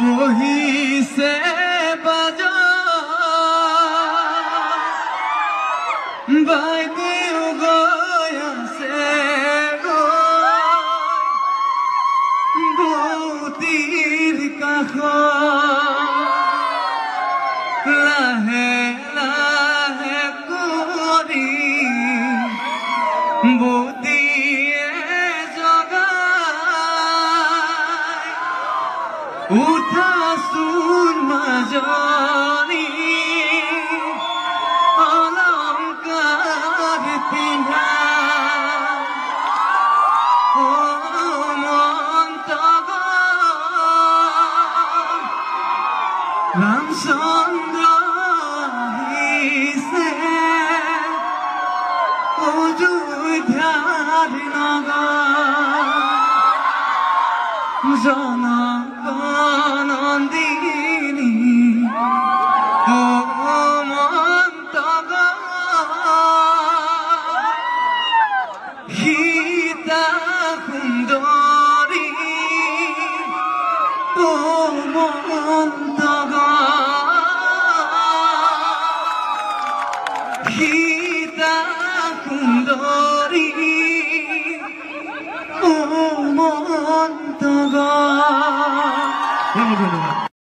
বহিছে বাজাৰ বাইদেউ গৈ আছে বুটিৰ কাষত লাহে লাহে কৰি বুটিয়ে জগাই উঠাচোন মাজনী অলংকাৰ পিন্ধা ৰামচন্দ্ৰ আহিছে অযোধ্যাৰ নগৰ জনক নন্দিনী সীতা সুন্দৰী সীতা সুন্দৰী ও মন্তগা।